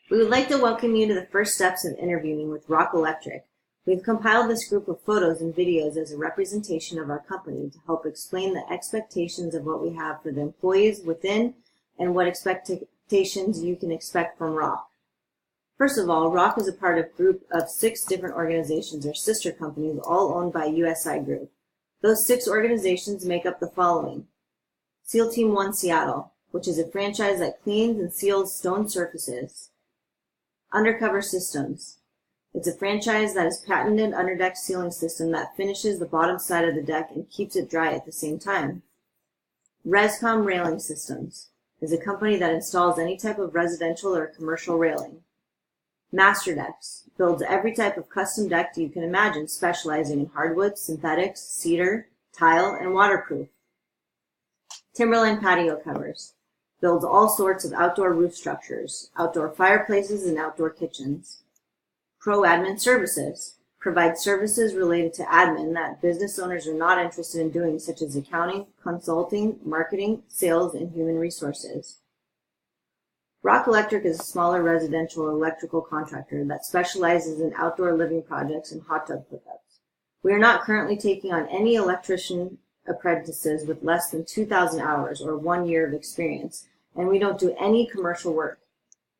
We would like to welcome you to the first steps of interviewing with Rock Electric. We've compiled this group of photos and videos as a representation of our company to help explain the expectations of what we have for the employees within and what expectations you can expect from Rock. First of all, Rock is a part of a group of 6 different organizations or sister companies, all owned by USI Group. Those 6 organizations make up the following: SEAL Team 1 Seattle, which is a franchise that cleans and seals stone surfaces. Undercover Systems. It's a franchise that has patented underdeck sealing system that finishes the bottom side of the deck and keeps it dry at the same time. Rescom Railing Systems is a company that installs any type of residential or commercial railing. Master Decks builds every type of custom deck you can imagine, specializing in hardwood, synthetics, cedar, tile, and waterproof. Timberline Patio Covers builds all sorts of outdoor roof structures, outdoor fireplaces, and outdoor kitchens. Pro Admin Services provides services related to admin that business owners are not interested in doing, such as accounting, consulting, marketing, sales, and human resources. Rock Electric is a smaller residential electrical contractor that specializes in outdoor living projects and hot tub hookups. We are not currently taking on any electrician apprentices with less than 2,000 hours or 1 year of experience, and we don't do any commercial work.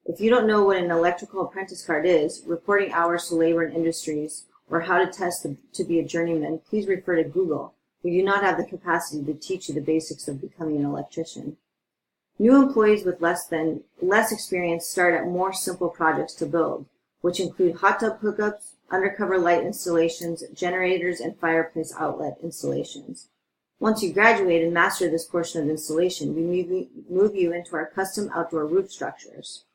If you don't know what an electrical apprentice card is, reporting hours to labor and industries, or how to test to be a journeyman, please refer to Google. We do not have the capacity to teach you the basics of becoming an electrician. New employees with less experience start at more simple projects to build, which include hot tub hookups, undercover light installations, generators, and fireplace outlet installations. Once you graduate and master this portion of installation, we move you into our custom outdoor roof structures.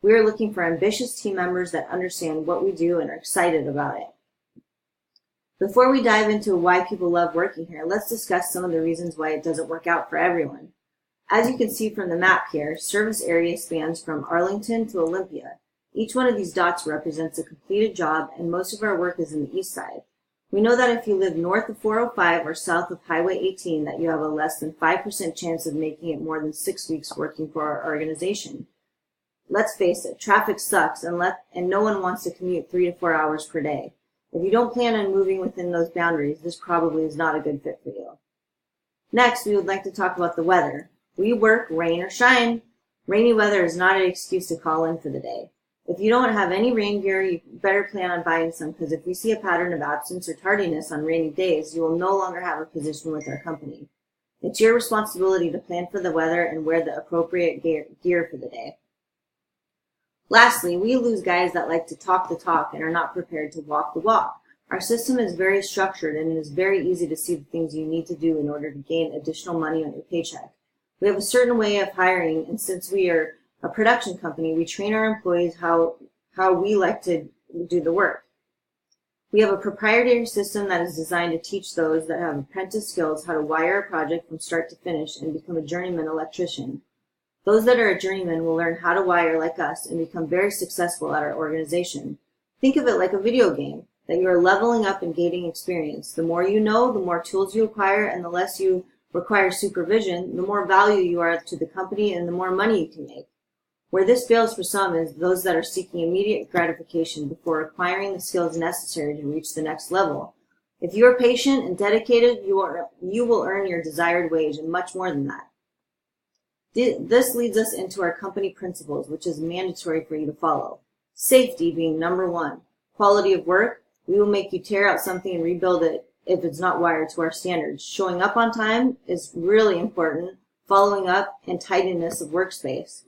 We are looking for ambitious team members that understand what we do and are excited about it. Before we dive into why people love working here, let's discuss some of the reasons why it doesn't work out for everyone. As you can see from the map here, service area spans from Arlington to Olympia. Each one of these dots represents a completed job, and most of our work is in the east side. We know that if you live north of 405 or south of Highway 18, that you have a less than 5% chance of making it more than 6 weeks working for our organization. Let's face it, traffic sucks, and no one wants to commute 3 to 4 hours per day. If you don't plan on moving within those boundaries, this probably is not a good fit for you. Next, we would like to talk about the weather. We work rain or shine. Rainy weather is not an excuse to call in for the day. If you don't have any rain gear, you better plan on buying some, because if we see a pattern of absence or tardiness on rainy days, you will no longer have a position with our company. It's your responsibility to plan for the weather and wear the appropriate gear for the day. Lastly, we lose guys that like to talk the talk and are not prepared to walk the walk. Our system is very structured, and it is very easy to see the things you need to do in order to gain additional money on your paycheck. We have a certain way of hiring, and since we are a production company, we train our employees how we like to do the work. We have a proprietary system that is designed to teach those that have apprentice skills how to wire a project from start to finish and become a journeyman electrician. Those that are a journeyman will learn how to wire like us and become very successful at our organization. Think of it like a video game, that you are leveling up and gaining experience. The more you know, the more tools you acquire, and the less you require supervision, the more value you are to the company and the more money you can make. Where this fails for some is those that are seeking immediate gratification before acquiring the skills necessary to reach the next level. If you are patient and dedicated, you will earn your desired wage and much more than that. This leads us into our company principles, which is mandatory for you to follow. Safety being number 1. Quality of work. We will make you tear out something and rebuild it if it's not wired to our standards. Showing up on time is really important. Following up and tidiness of workspace.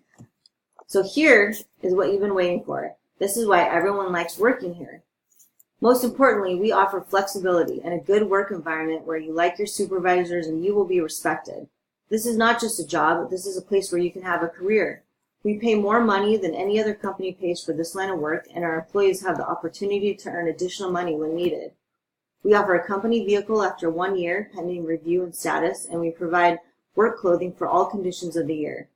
So here is what you've been waiting for. This is why everyone likes working here. Most importantly, we offer flexibility and a good work environment where you like your supervisors and you will be respected. This is not just a job, this is a place where you can have a career. We pay more money than any other company pays for this line of work, and our employees have the opportunity to earn additional money when needed. We offer a company vehicle after 1 year, pending review and status, and we provide work clothing for all conditions of the year.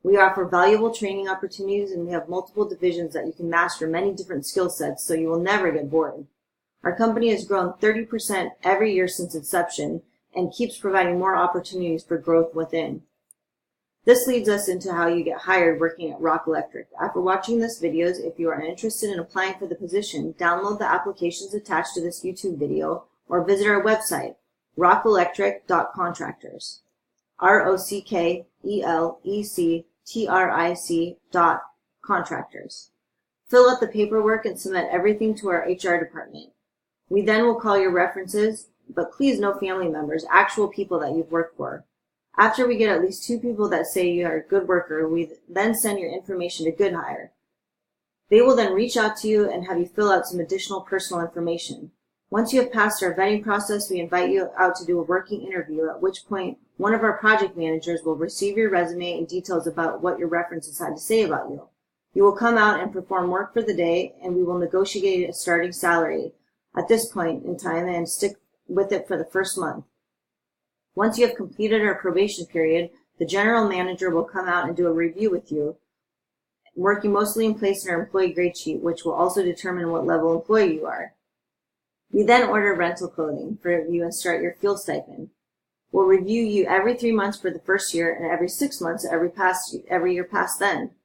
We offer valuable training opportunities, and we have multiple divisions that you can master many different skill sets, so you will never get bored. Our company has grown 30% every year since inception and keeps providing more opportunities for growth within. This leads us into how you get hired working at Rock Electric. After watching this videos, if you are interested in applying for the position, download the applications attached to this YouTube video or visit our website, rockelectric.contractors. ROCKELECTRIC.contractors. Fill out the paperwork and submit everything to our HR department. We then will call your references, but please no family members, actual people that you've worked for. After we get at least 2 people that say you are a good worker, we then send your information to Good Hire. They will then reach out to you and have you fill out some additional personal information. Once you have passed our vetting process, we invite you out to do a working interview, at which point one of our project managers will receive your resume and details about what your references had to say about you. You will come out and perform work for the day, and we will negotiate a starting salary at this point in time and stick with it for the first month. Once you have completed our probation period, the general manager will come out and do a review with you, working mostly in place in our employee grade sheet, which will also determine what level employee you are. We then order rental clothing for you and start your field stipend. We'll review you every 3 months for the first year and every 6 months every year past then.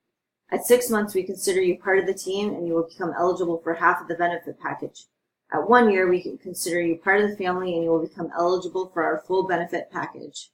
At 6 months, we consider you part of the team and you will become eligible for half of the benefit package. At 1 year, we can consider you part of the family and you will become eligible for our full benefit package.